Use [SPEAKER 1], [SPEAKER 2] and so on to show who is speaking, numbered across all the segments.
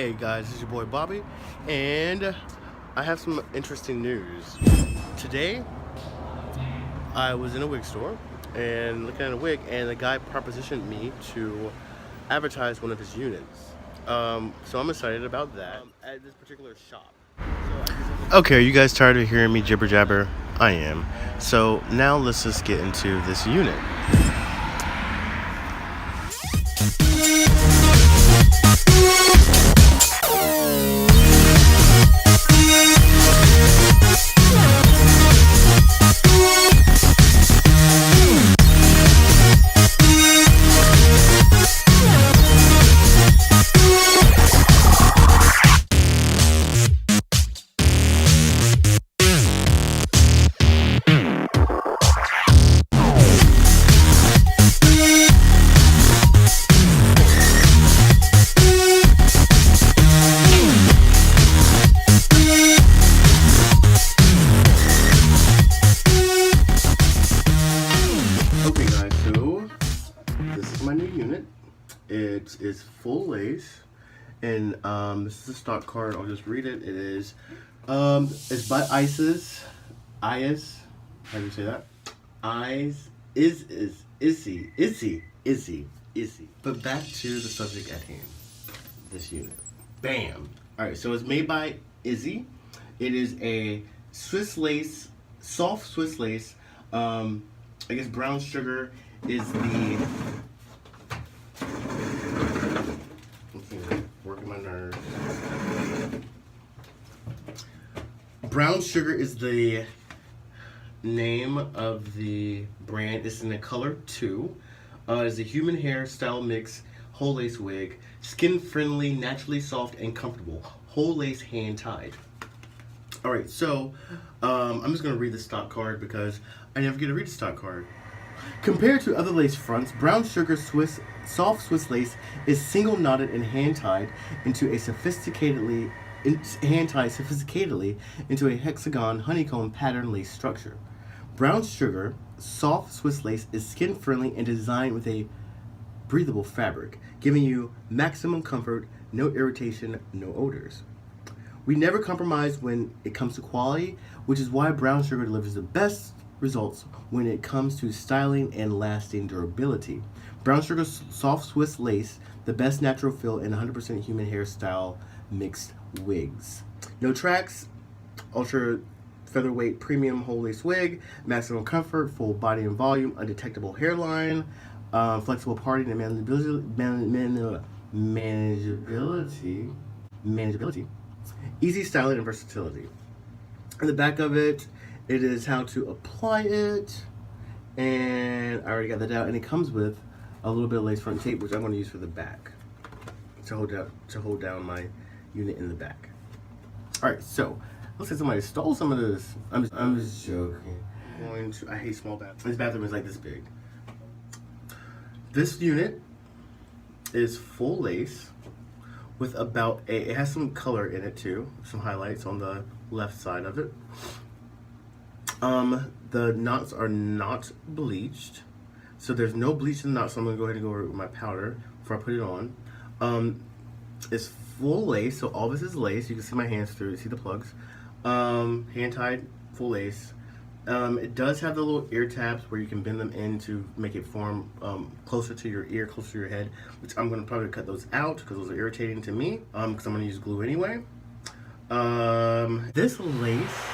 [SPEAKER 1] Hey guys, this is your boy Bobby, and I have some interesting news. Today, I was in a wig store and looking at a wig, and the guy propositioned me to advertise one of his units. So I'm excited about that at this particular shop. Okay, are you guys tired of hearing me jibber jabber? I am. So now let's just get into this unit. My new unit, it is full lace, and this is a stock card. I'll just read it. It is it's by Isis, how do you say that? Izzy. But back to the subject at hand, this unit. Bam. Alright, so it's made by Izzy. It is a Swiss lace, soft Swiss lace. I guess brown sugar is the working my nerves. Brown sugar is the name of the brand. It's in the color 2. It's a human hairstyle mix, whole lace wig, skin friendly, naturally soft and comfortable, whole lace hand tied. Alright, so I'm just gonna read the stock card because I never get to read the stock card. Compared to other lace fronts, brown sugar soft Swiss lace is single knotted and hand tied sophisticatedly into a hexagon honeycomb pattern lace structure. Brown sugar soft Swiss lace is skin friendly and designed with a breathable fabric, giving you maximum comfort, no irritation, no odors. We never compromise when it comes to quality, which is why brown sugar delivers the best results when it comes to styling and lasting durability. Brown sugar soft Swiss lace, the best natural feel and 100% human hairstyle mixed wigs. No tracks, ultra featherweight premium whole lace wig, maximum comfort, full body and volume, undetectable hairline, flexible parting and manageability, easy styling and versatility. In the back of it, it is how to apply it, and I already got that out. And it comes with a little bit of lace front tape, which I'm going to use for the back to hold down my unit in the back. All right, so looks like somebody stole some of this. I'm just joking. I hate small bathrooms. This bathroom is like this big. This unit is full lace with it has some color in it too, some highlights on the left side of it. The knots are not bleached, so there's no bleach in the knots, so I'm going to go ahead and go over it with my powder before I put it on. It's full lace, so all this is lace. You can see my hands through it, see the plugs. Hand tied, full lace. It does have the little ear tabs where you can bend them in to make it form closer to your ear, closer to your head, which I'm going to probably cut those out because those are irritating to me, because I'm going to use glue anyway. This lace,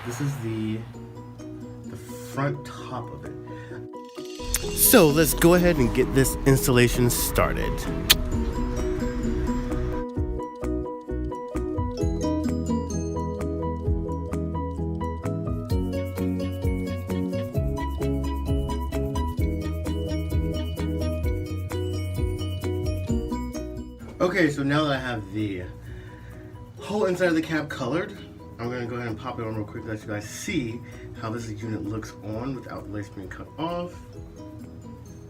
[SPEAKER 1] this is the front top of it. So let's go ahead and get this installation started. Okay, so now that I have the whole inside of the cap colored, I'm going to go ahead and pop it on real quick to let you guys see how this unit looks on without the lace being cut off,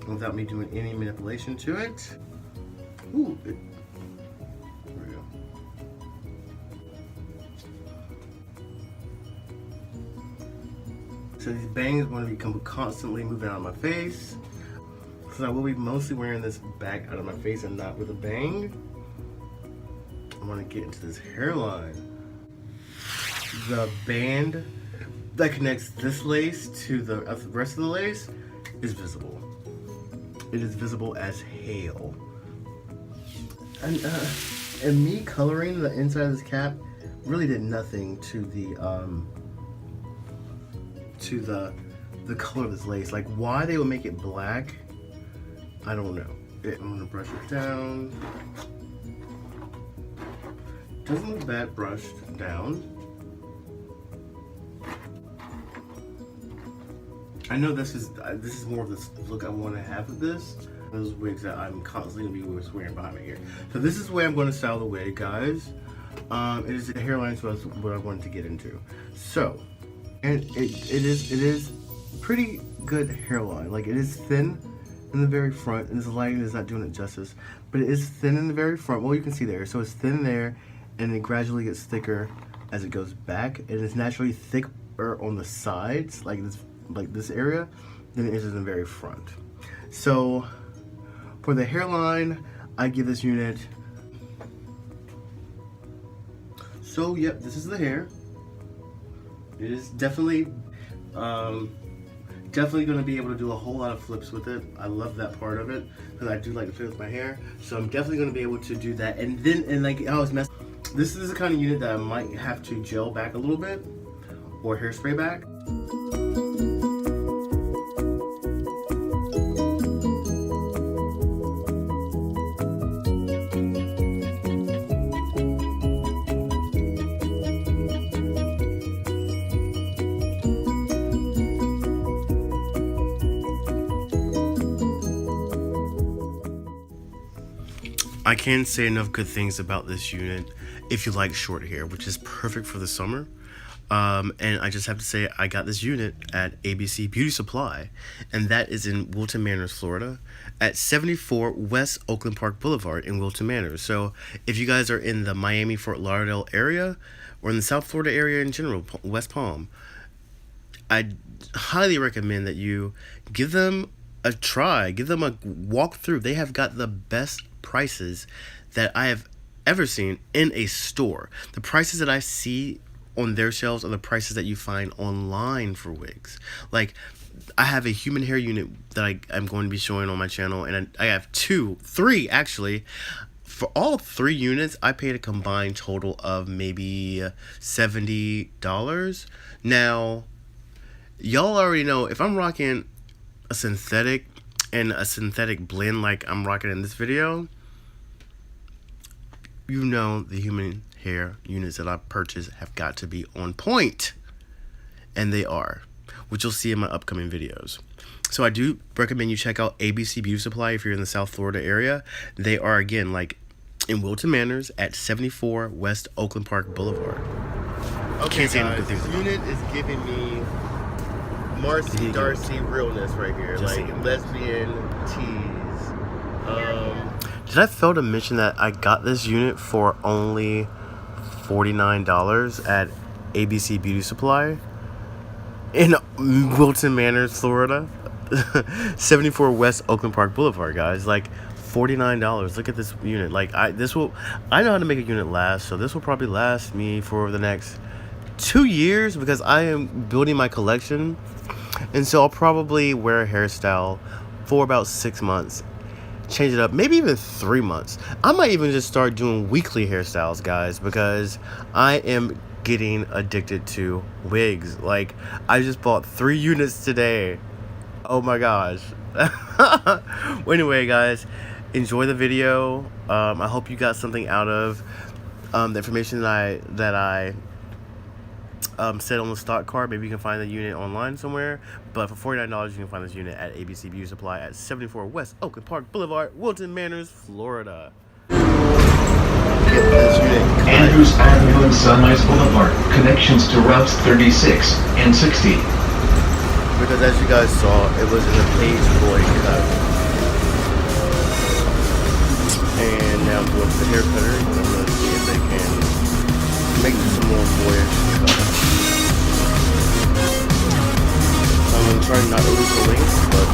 [SPEAKER 1] without me doing any manipulation to it. Ooh, there we go. So these bangs want to be constantly moving out of my face. So I will be mostly wearing this back out of my face and not with a bang. I want to get into this hairline. The band that connects this lace to the rest of the lace is visible. It is visible as hail. And me coloring the inside of this cap really did nothing to the color of this lace. Like, why they would make it black, I don't know. I'm gonna brush it down. Doesn't look bad brushed down. I know this is more of this look I want to have with this. Those wigs that I'm constantly gonna be wearing behind my ear. So this is the way I'm going to style the wig, guys. It is a hairline, so that's what I wanted to get into. So, and it is pretty good hairline. Like, it is thin in the very front, and this lighting is not doing it justice, but it is thin in the very front. Well, you can see there. So it's thin there, and it gradually gets thicker as it goes back. It is naturally thicker on the sides, like this area, than it is in the very front. So for the hairline, I give this unit. So yep, this is the hair. It is definitely going to be able to do a whole lot of flips with it. I love that part of it because I do like to play with my hair. So I'm definitely going to be able to do that. And then, and like I was messing, this is the kind of unit that I might have to gel back a little bit or hairspray back. I can't say enough good things about this unit if you like short hair, which is perfect for the summer. And I just have to say, I got this unit at ABC Beauty Supply, and that is in Wilton Manors, Florida, at 74 West Oakland Park Boulevard in Wilton Manors. So if you guys are in the Miami, Fort Lauderdale area, or in the South Florida area in general, West Palm, I highly recommend that you give them a try, give them a walk through. They have got the best prices that I have ever seen in a store. The prices that I see on their shelves are the prices that you find online for wigs. Like, I have a human hair unit that I'm going to be showing on my channel, and I have three actually. For all 3 units, I paid a combined total of maybe $70. Now, y'all already know if I'm rocking a synthetic and a synthetic blend like I'm rocking in this video, you know the human hair units that I purchased have got to be on point, and they are, which you'll see in my upcoming videos. So I do recommend you check out ABC Beauty Supply if you're in the South Florida area. They are, again, like in Wilton Manors at 74 West Oakland Park Boulevard. Okay, guys, this unit is giving me Marcy Darcy realness right here, just like lesbian tease. Did I fail to mention that I got this unit for only $49 at ABC Beauty Supply in Wilton Manors, Florida? 74 West Oakland Park Boulevard, guys. Like $49. Look at this unit. Like I know how to make a unit last, so this will probably last me for the next 2 years because I am building my collection. And so I'll probably wear a hairstyle for about 6 months. Change it up, maybe even 3 months. I might even just start doing weekly hairstyles, guys, because I am getting addicted to wigs. Like, I just bought 3 units today. Oh my gosh. Well, anyway, guys, enjoy the video. I hope you got something out of the information that I said on the stock card. Maybe you can find the unit online somewhere, but for $49 you can find this unit at ABC Beauty Supply at 74 West Oakland Park Boulevard, Wilton Manors, Florida.
[SPEAKER 2] Andrews Avenue and Sunrise Boulevard, connections to routes 36 and 60.
[SPEAKER 1] Because as you guys saw, it was in a page boy cut. And now I'm going to the hair cutter, and I'm going to see if they can make some more boyish cuts. I'm going to try not to lose the links, but